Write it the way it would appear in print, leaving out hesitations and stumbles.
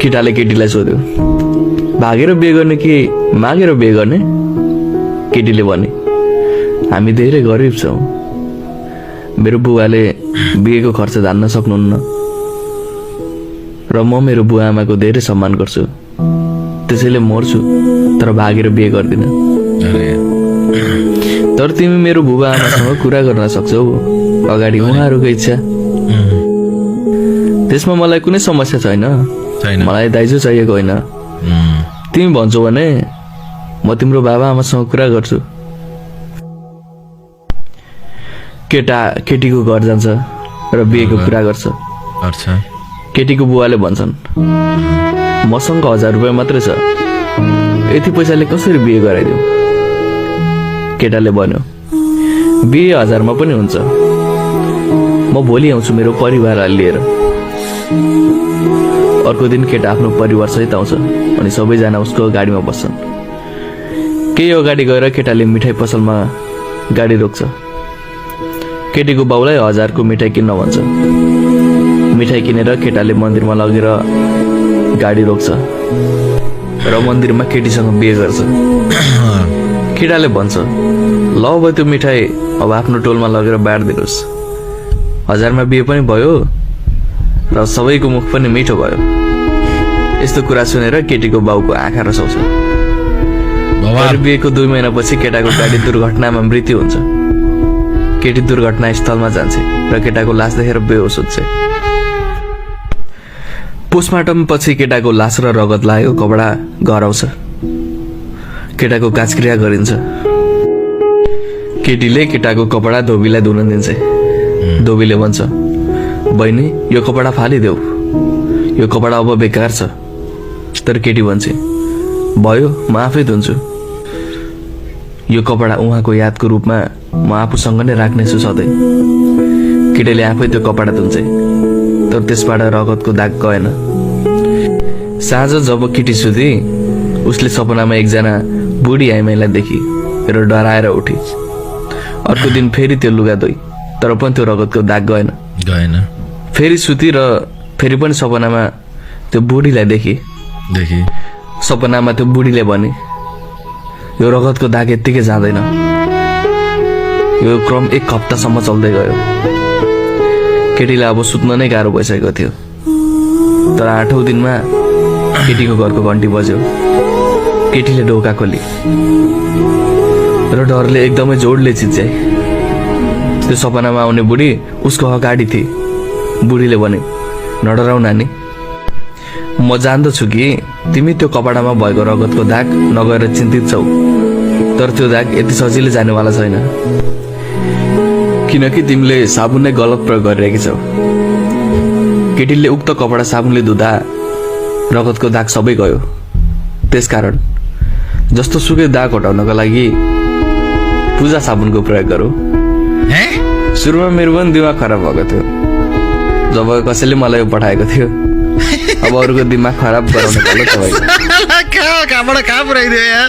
केटाले केटीलाई सोध्यो, भागेर बिहे गर्ने कि मागेर बिहे गर्ने? केटीले भने, हामी धेरै गरिब छौँ, मेरो बुवाले बिहेको खर्च धान्न सक्नुहुन्न र म मेरो बुवा आमाको धेरै सम्मान गर्छु, त्यसैले मर्छु तर भागेर बिहे गर्दिन। तर तिमी मेरो बुबा आमासँग कुरा गर्न सक्छौ, अगाडि उहाँहरूको इच्छा, त्यसमा मलाई कुनै समस्या छैन। मलाई दाइजो चाहिएको होइन। तिमी भन्छौ भने म तिम्रो बाबा आमासँग कुरा गर्छु। केटा केटीको घर जान्छ र बिहेको कुरा गर्छ। केटीको बुवाले भन्छन्, मसँग 1000 रुपियाँ मात्रै छ, यति पैसाले कसरी बिहे गराइदिउँ? केटाले भन्यो, बिहे 1000 मा पनि हुन्छ, म भोलि आउँछु मेरो परिवारलाई लिएर। अर्को दिन केटा आफ्नो परिवार सहित आउँछ अनि सबैजना उसको गाडीमा बस्छन्। केही अगाडि गएर केटाले मिठाई पसलमा गाडी रोक्छ। केटीको बाउलाई 1000 को मिठाई किन्न भन्छ। मिठाई किनेर केटाले मन्दिरमा लगेर गाडी रोक्छ र मन्दिरमा केटीसँग बिहे गर्छ। केटाले भन्छ, ल अब त्यो मिठाई अब आफ्नो टोलमा लगेर बाँडिदिनुहोस्। 1000 मा बिहे पनि भयो र सबैको मुख पनि मिठो भयो। यस्तो कुरा सुनेर केटीको बाउको आँखा रसाउँछ। बिहेको 2 महिनापछि केटाको गाडी दुर्घटनामा मृत्यु हुन्छ। केटी दुर्घटना स्थलमा जान्छ र केटाको लास देखेर बेहोस हुन्छ। पोस्टमार्टम पछि केटाको लास र रगत लागेको कपडा घर आउँछ। केटाको काजक्रिया गरिन्छ। केटीले केटाको कपडा धोबीलाई धुन दिन्छ। धोबीले भन्छ, बहिनी यो कपडा फालिदेऊ, यो कपडा अब बेकार छ। तर केटी भन्छ, भयो म आफै धुन्छु। यो कपडा उहाँको यादको रूपमा म आफूसँग नै राख्नेछु सधैँ। केटीले आफै त्यो कपडा धुन्छ, तर त्यसबाट रगतको दाग गएन। साँझ जब केटी सुती, उसले सपनामा एकजना बुढी आइमाईलाई देखी र डराएर उठी। अर्को दिन फेरि त्यो लुगा धोई, तर पनि त्यो रगतको दाग गएन। फेरि सुती र फेरि पनि सपनामा त्यो बुढीलाई देखी। सपनामा त्यो बुढीले भने, यो रगतको दाग यत्तिकै जाँदैन। यो क्रम 1 हप्तासम्म चल्दै गयो। केटीलाई अब सुत्न नै गाह्रो भइसकेको थियो। तर 8औं दिनमा केटीको घरको घन्टी बज्यो। केटीले ढोका खोली र डरले एकदमै जोडले चिच्याए। त्यो सपनामा आउने बुढी उसको अगाडि थिए। बुढीले भने, नडराउ नानी, म जान्दछु कि तिमी त्यो कपडामा भएको रगतको दाग नगएर चिन्तित छौ, तर त्यो दाग यति सजिलै जानेवाला छैन, किनकि तिमीले साबुन नै गलत प्रयोग गरिरहेकी छौ। केटीले उक्त कपडा साबुनले धुँदा रगतको दाग सबै गयो। त्यसकारण जस्तो सुकै दाग हटाउनको लागि पूजा साबुनको प्रयोग गरौ। सुरुमा मेरो पनि दिमाग खराब भएको थियो जब कसैले मलाई पठाएको थियो। अब अरूको दिमाग खराब गराउनु पर्यो तपाईको। कहाँ पुर्याइदियो यार।